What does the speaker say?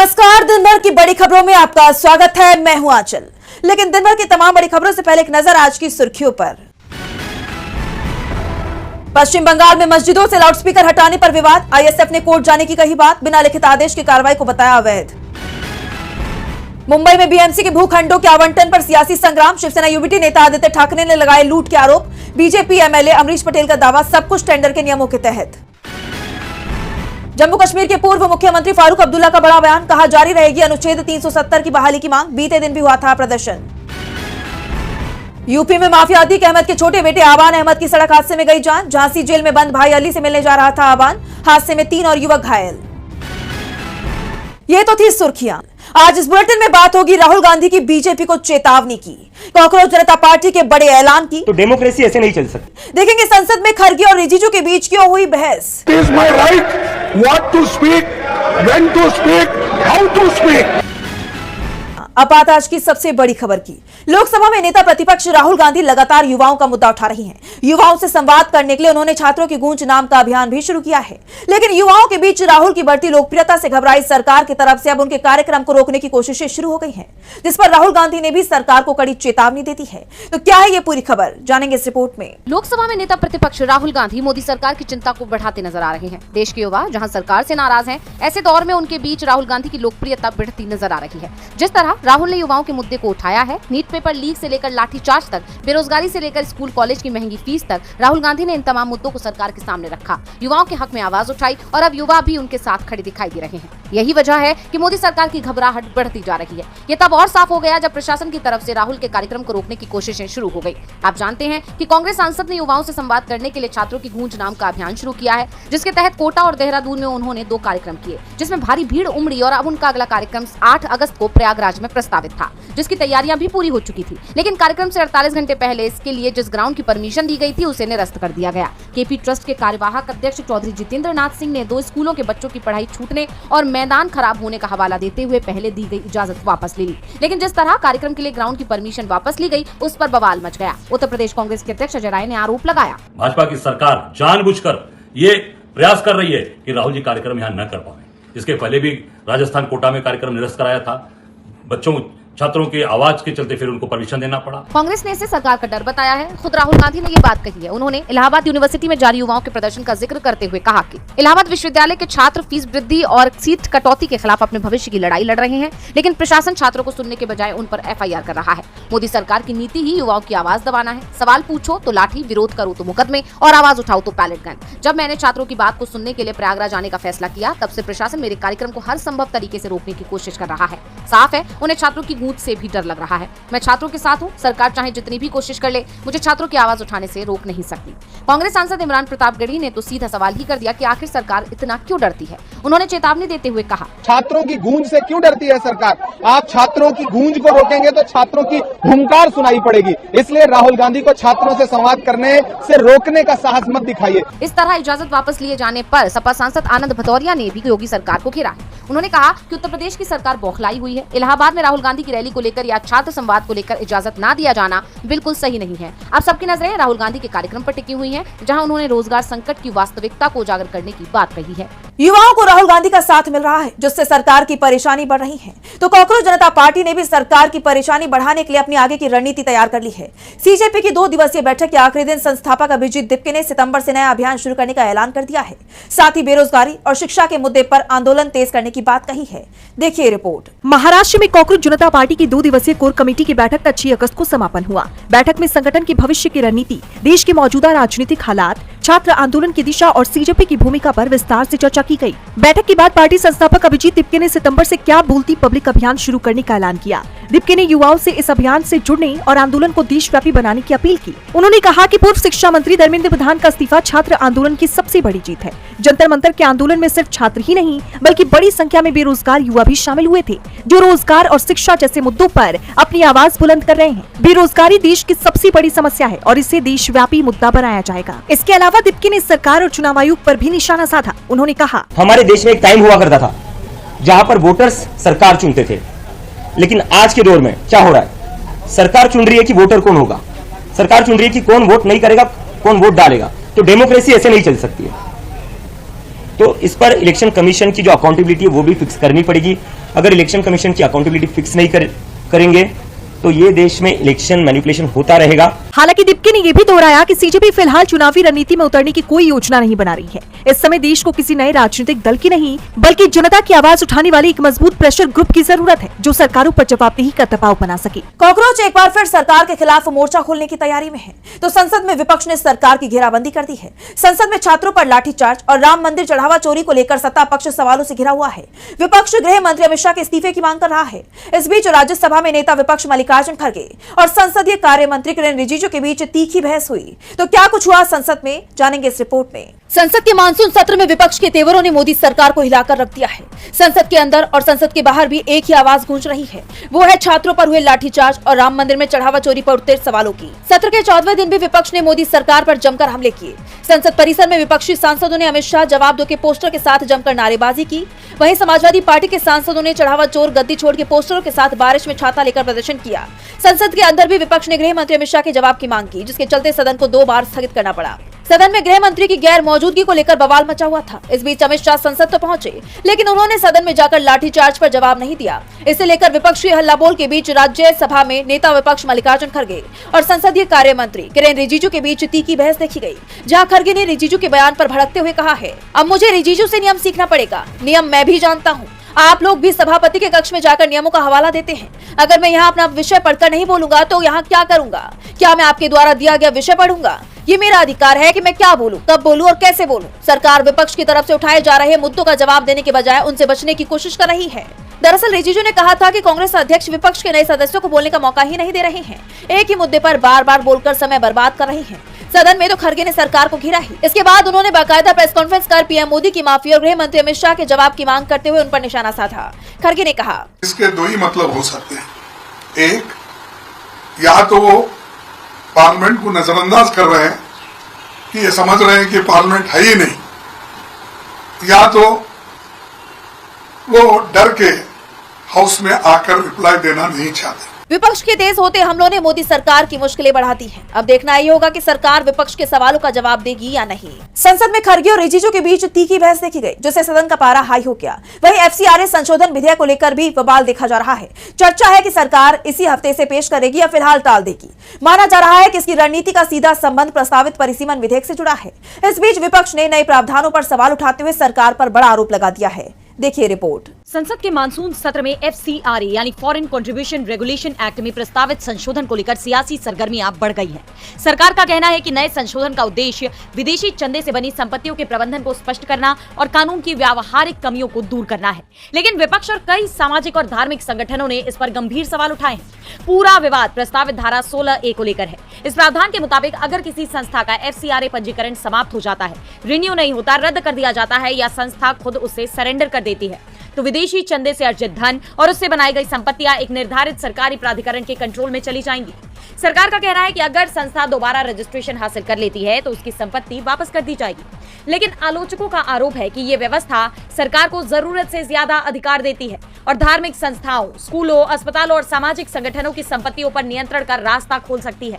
नमस्कार, दिन भर की बड़ी खबरों में आपका स्वागत है। मैं हूं आंचल। लेकिन दिन भर की तमाम बड़ी खबरों से पहले एक नजर आज की सुर्खियों पर। पश्चिम बंगाल में मस्जिदों से लाउडस्पीकर हटाने पर विवाद। आईएसएफ ने कोर्ट जाने की कही बात, बिना लिखित आदेश की कार्रवाई को बताया अवैध। मुंबई में बीएमसी के भूखंडों के आवंटन पर सियासी संग्राम। शिवसेना यूबीटी नेता आदित्य ठाकरे ने लगाए लूट के आरोप। बीजेपी एमएलए अमरीश पटेल का दावा, सब कुछ टेंडर के नियमों के तहत। जम्मू कश्मीर के पूर्व मुख्यमंत्री फारूक अब्दुल्ला का बड़ा बयान, कहा जारी रहेगी अनुच्छेद 370 की बहाली की मांग। बीते दिन भी हुआ था प्रदर्शन। यूपी में माफिया अतीक अहमद के छोटे बेटे आबान अहमद की सड़क हादसे में गई जान। झांसी जेल में बंद भाई अली से मिलने जा रहा था आबान। हादसे में 3 और युवक घायल। ये तो थी सुर्खियां। आज इस बुलेटिन में बात होगी राहुल गांधी की बीजेपी को चेतावनी की, कॉकरोच जनता पार्टी के बड़े ऐलान की। तो डेमोक्रेसी ऐसे नहीं चल सकती। देखेंगे संसद में खरगे और रिजिजू के बीच क्यों हुई बहस। It is my right what to speak, when to speak, how to speak. अब बात आज की सबसे बड़ी खबर की। लोकसभा में नेता प्रतिपक्ष राहुल गांधी लगातार युवाओं का मुद्दा उठा रही हैं। युवाओं से संवाद करने के लिए उन्होंने छात्रों की गूंज नाम का अभियान भी शुरू किया है। लेकिन युवाओं के बीच राहुल की बढ़ती लोकप्रियता से घबराई सरकार की तरफ से अब उनके कार्यक्रम को रोकने की कोशिशें शुरू हो गई हैं, जिस पर राहुल गांधी ने भी सरकार को कड़ी चेतावनी दे दी है। तो क्या है ये पूरी खबर, जानेंगे इस रिपोर्ट में। लोकसभा में नेता प्रतिपक्ष राहुल गांधी मोदी सरकार की चिंता को बढ़ाते नजर आ रहे हैं। देश के युवा जहां सरकार से नाराज हैं, ऐसे दौर में उनके बीच राहुल गांधी की लोकप्रियता बढ़ती नजर आ रही है। जिस तरह राहुल ने युवाओं के मुद्दे को उठाया है, नीट पेपर लीक से लेकर लाठीचार्ज तक, बेरोजगारी से लेकर स्कूल कॉलेज की महंगी फीस तक, राहुल गांधी ने इन तमाम मुद्दों को सरकार के सामने रखा, युवाओं के हक में आवाज उठाई और अब युवा भी उनके साथ खड़े दिखाई दे रहे हैं। यही वजह है कि मोदी सरकार की घबराहट बढ़ती जा रही है। ये तब और साफ हो गया जब प्रशासन की तरफ से राहुल के कार्यक्रम को रोकने की कोशिशें शुरू हो गई। आप जानते हैं कि कांग्रेस सांसद ने युवाओं से संवाद करने के लिए छात्रों की गूंज नाम का अभियान शुरू किया है, जिसके तहत कोटा और देहरादून में उन्होंने 2 कार्यक्रम किए, जिसमें भारी भीड़ उमड़ी और अब उनका अगला कार्यक्रम 8 अगस्त को प्रयागराज में प्रस्तावित था, जिसकी तैयारियां भी पूरी हो चुकी थी। लेकिन कार्यक्रम से 48 घंटे पहले इसके लिए जिस ग्राउंड की परमिशन दी गई थी उसे निरस्त कर दिया गया। केपी ट्रस्ट के कार्यवाहक अध्यक्ष चौधरी जितेंद्र नाथ सिंह ने 2 स्कूलों के बच्चों की पढ़ाई छूटने और मैदान खराब होने का हवाला देते हुए पहले दी गई इजाजत वापस ले ली। लेकिन जिस तरह कार्यक्रम के लिए ग्राउंड की परमिशन वापस ली गई, उस पर बवाल मच गया। उत्तर प्रदेश कांग्रेस के अध्यक्ष अजय राय ने आरोप लगाया, भाजपा की सरकार जानबूझकर ये प्रयास कर रही है कि राहुल जी कार्यक्रम यहाँ न कर पाए। इसके पहले भी राजस्थान कोटा में कार्यक्रम निरस्त कराया था, छात्रों के आवाज के चलते फिर उनको परमिशन देना पड़ा। कांग्रेस ने इसे सरकार का डर बताया है। खुद राहुल गांधी ने ये बात कही है। उन्होंने इलाहाबाद यूनिवर्सिटी में जारी युवाओं के प्रदर्शन का जिक्र करते हुए कहा कि इलाहाबाद विश्वविद्यालय के छात्र फीस वृद्धि और सीट कटौती के खिलाफ अपने भविष्य की लड़ाई लड़ रहे हैं, लेकिन प्रशासन छात्रों को सुनने के बजाय उन पर FIR कर रहा है। मोदी सरकार की नीति ही युवाओं की आवाज दबाना है। सवाल पूछो तो लाठी, विरोध करो तो मुकदमे और आवाज उठाओ तो पैलेट गन। जब मैंने छात्रों की बात को सुनने के लिए प्रयागराज आने का फैसला किया, तब से प्रशासन मेरे कार्यक्रम को हर संभव तरीके से रोकने की कोशिश कर रहा है। साफ है, उन्हें छात्रों की गूंज से भी डर लग रहा है। मैं छात्रों के साथ हूं। सरकार चाहे जितनी भी कोशिश कर ले, मुझे छात्रों की आवाज उठाने से रोक नहीं सकती। कांग्रेस सांसद इमरान प्रताप गढ़ी ने तो सीधा सवाल ही कर दिया कि आखिर सरकार इतना क्यों डरती है। उन्होंने चेतावनी देते हुए कहा, छात्रों की गूंज से क्यों डरती है सरकार? आप छात्रों की गूंज को रोकेंगे तो छात्रों की हुंकार सुनाई पड़ेगी। इसलिए राहुल गांधी को छात्रों से संवाद करने से रोकने का साहस मत दिखाइए। इस तरह इजाजत वापस लिए जाने पर सपा सांसद आनंद भदौरिया ने भी योगी सरकार को घेरा है। उन्होंने कहा कि उत्तर प्रदेश की सरकार बौखलाई हुई है। इलाहाबाद में राहुल गांधी की रैली को लेकर या छात्र संवाद को लेकर इजाजत ना दिया जाना बिल्कुल सही नहीं है। अब सबकी नजरें राहुल गांधी के कार्यक्रम पर टिकी हुई हैं, जहां उन्होंने रोजगार संकट की वास्तविकता को उजागर करने की बात कही है। युवाओं को राहुल गांधी का साथ मिल रहा है, जिससे सरकार की परेशानी बढ़ रही है। तो कॉकरोच जनता पार्टी ने भी सरकार की परेशानी बढ़ाने के लिए अपनी आगे की रणनीति तैयार कर ली है। सीजेपी की 2 दिवसीय बैठक के आखिरी दिन संस्थापक अभिजीत दिप्के ने सितंबर से नया अभियान शुरू करने का ऐलान कर दिया है। साथ ही बेरोजगारी और शिक्षा के मुद्दे पर आंदोलन तेज करने की बात कही है। देखिए रिपोर्ट। महाराष्ट्र में कॉकरोच जनता पार्टी की 2 दिवसीय कोर कमेटी की बैठक का 6 अगस्त को समापन हुआ। बैठक में संगठन की भविष्य की रणनीति, देश के मौजूदा राजनीतिक हालात, छात्र आंदोलन की दिशा और सीजेपी की भूमिका पर विस्तार से चर्चा की गई। बैठक के बाद पार्टी संस्थापक अभिजीत दिप्के ने सितंबर से क्या बोलती पब्लिक अभियान शुरू करने का ऐलान किया। दिप्के ने युवाओं से इस अभियान से जुड़ने और आंदोलन को देशव्यापी बनाने की अपील की। उन्होंने कहा कि पूर्व शिक्षा मंत्री धर्मेंद्र प्रधान का इस्तीफा छात्र आंदोलन की सबसे बड़ी जीत है। जंतर मंतर के आंदोलन में सिर्फ छात्र ही नहीं बल्कि बड़ी संख्या में बेरोजगार युवा भी शामिल हुए थे, जो रोजगार और शिक्षा जैसे मुद्दों पर अपनी आवाज बुलंद कर रहे हैं। बेरोजगारी देश की सबसे बड़ी समस्या है और इसे देशव्यापी मुद्दा बनाया जाएगा। इसके अलावा दिप्के ने सरकार और चुनाव आयोग पर भी निशाना साधा। उन्होंने कहा, हमारे देश में एक टाइम हुआ करता था जहां पर वोटर्स सरकार चुनते थे, लेकिन आज के दौर में क्या हो रहा है? सरकार चुन रही है कि वोटर कौन होगा, सरकार चुन रही है कि कौन वोट नहीं करेगा, कौन वोट डालेगा। तो डेमोक्रेसी ऐसे नहीं चल सकती है। तो इस पर इलेक्शन कमीशन की जो अकाउंटेबिलिटी है वो भी फिक्स करनी पड़ेगी। अगर इलेक्शन कमीशन की अकाउंटेबिलिटी फिक्स नहीं करेंगे तो ये देश में इलेक्शन मैनिपुलेशन होता रहेगा। हालांकि दिप्के ने यह भी दोहराया कि सीजेपी फिलहाल चुनावी रणनीति में उतरने की कोई योजना नहीं बना रही है। इस समय देश को किसी नए राजनीतिक दल की नहीं बल्कि जनता की आवाज उठाने वाली एक मजबूत प्रेशर ग्रुप की जरूरत है, जो सरकारों पर जवाबदेही का दबाव बना सके। कॉकरोच एक बार फिर सरकार के खिलाफ मोर्चा खोलने की तैयारी में है, तो संसद में विपक्ष ने सरकार की घेराबंदी कर दी है। संसद में छात्रों पर लाठीचार्ज और राम मंदिर चढ़ावा चोरी को लेकर सत्ता पक्ष सवालों से घिरा हुआ है। विपक्ष गृह मंत्री अमित शाह के इस्तीफे की मांग कर रहा है। इस बीच राज्यसभा में नेता विपक्ष मल्लिकार्जुन खड़गे और संसदीय कार्य मंत्री किरेन रिजिजू के बीच तीखी बहस हुई। तो क्या कुछ हुआ संसद में, जानेंगे इस रिपोर्ट में। संसद के मानसून सत्र में विपक्ष के तेवरों ने मोदी सरकार को हिलाकर रख दिया है। संसद के अंदर और संसद के बाहर भी एक ही आवाज गूंज रही है, वो है छात्रों पर हुए लाठीचार्ज और राम मंदिर में चढ़ावा चोरी पर उठते सवालों की। सत्र के 14वें दिन भी विपक्ष ने मोदी सरकार पर जमकर हमले किए। संसद परिसर में विपक्षी सांसदों ने अमित शाह जवाब दो के पोस्टर के साथ जमकर नारेबाजी की। वहीं समाजवादी पार्टी के सांसदों ने चढ़ावा चोर गद्दी छोड़ के पोस्टरों के साथ बारिश में छाता लेकर प्रदर्शन किया। संसद के अंदर भी विपक्ष ने गृह मंत्री अमित शाह के जवाब की मांग की, जिसके चलते सदन को 2 बार स्थगित करना पड़ा। सदन में गृह मंत्री की गैर मौजूदगी को लेकर बवाल मचा हुआ था। इस बीच अमित शाह संसद तो पहुंचे, लेकिन उन्होंने सदन में जाकर लाठीचार्ज पर जवाब नहीं दिया। इसे लेकर विपक्षी हल्लाबोल के बीच राज्यसभा में नेता विपक्ष मल्लिकार्जुन खड़गे और संसदीय कार्य मंत्री किरेन रिजिजू के बीच तीखी बहस देखी गई, जहां खड़गे ने रिजिजू के बयान पर भड़कते हुए कहा है, अब मुझे रिजिजू से नियम सीखना पड़ेगा। नियम मैं भी जानता हूँ, आप लोग भी सभापति के कक्ष में जाकर नियमों का हवाला देते हैं। अगर मैं यहाँ अपना विषय पढ़कर नहीं बोलूंगा तो यहाँ क्या करूंगा? क्या मैं आपके द्वारा दिया गया विषय पढ़ूंगा? ये मेरा अधिकार है कि मैं क्या बोलूं, कब बोलूं और कैसे बोलूं। सरकार विपक्ष की तरफ से उठाए जा रहे मुद्दों का जवाब देने के बजाय उनसे बचने की कोशिश कर रही है। दरअसल रिजिजू ने कहा था कि कांग्रेस अध्यक्ष विपक्ष के नए सदस्यों को बोलने का मौका ही नहीं दे रहे हैं, एक ही मुद्दे पर बार बार बोलकर समय बर्बाद कर रहे हैं। सदन में तो खड़गे ने सरकार को घेरा ही। इसके बाद उन्होंने बाकायदा प्रेस कॉन्फ्रेंस कर पीएम मोदी की माफी और गृह मंत्री अमित शाह के जवाब की मांग करते हुए उन पर निशाना साधा। खड़गे ने कहा, इसके 2 ही मतलब हो सकते हैं। एक, या तो वो पार्लियामेंट को नजरअंदाज कर रहे हैं कि ये समझ रहे हैं कि पार्लियामेंट है ही नहीं, या तो वो डर के हाउस में आकर रिप्लाई देना नहीं चाहते। विपक्ष के तेज होते हमलों ने मोदी सरकार की मुश्किलें बढ़ा दी हैं। अब देखना ही होगा कि सरकार विपक्ष के सवालों का जवाब देगी या नहीं। संसद में खड़गे और रिजिजू के बीच तीखी बहस देखी गई, जिससे सदन का पारा हाई हो गया। वहीं FCRA संशोधन विधेयक को लेकर भी बवाल देखा जा रहा है। चर्चा है कि सरकार इसी हफ्ते से पेश करेगी या फिलहाल टाल देगी। माना जा रहा है कि इसकी रणनीति का सीधा संबंध प्रस्तावित परिसीमन विधेयक से जुड़ा है। इस बीच विपक्ष ने नए प्रावधानों पर सवाल उठाते हुए सरकार पर बड़ा आरोप लगा दिया है। देखिए रिपोर्ट। संसद के मानसून सत्र में FCRA यानी फॉरेन कंट्रीब्यूशन रेगुलेशन एक्ट में प्रस्तावित संशोधन को लेकर सियासी सरगर्मियां बढ़ गई हैं। सरकार का कहना है कि नए संशोधन का उद्देश्य विदेशी चंदे से बनी संपत्तियों के प्रबंधन को स्पष्ट करना और कानून की व्यावहारिक कमियों को दूर करना है। लेकिन विपक्ष और कई सामाजिक और धार्मिक संगठनों ने इस पर गंभीर सवाल उठाए हैं। पूरा विवाद प्रस्तावित धारा 16A को लेकर है। इस प्रावधान के मुताबिक अगर किसी संस्था का FCRA पंजीकरण समाप्त हो जाता है, रिन्यू नहीं होता, रद्द कर दिया जाता है या संस्था खुद उसे सरेंडर कर देती है, तो विदेशी चंदे से अर्जित धन और उससे बनाई गई संपत्तियां एक निर्धारित सरकारी प्राधिकरण के कंट्रोल में चली जाएंगी। सरकार का कहना है कि अगर संस्था दोबारा रजिस्ट्रेशन हासिल कर लेती है तो उसकी संपत्ति वापस कर दी जाएगी। लेकिन आलोचकों का आरोप है कि ये व्यवस्था सरकार को जरूरत से ज्यादा अधिकार देती है और धार्मिक संस्थाओं, स्कूलों, अस्पतालों और सामाजिक संगठनों की संपत्तियों पर नियंत्रण का रास्ता खोल सकती है।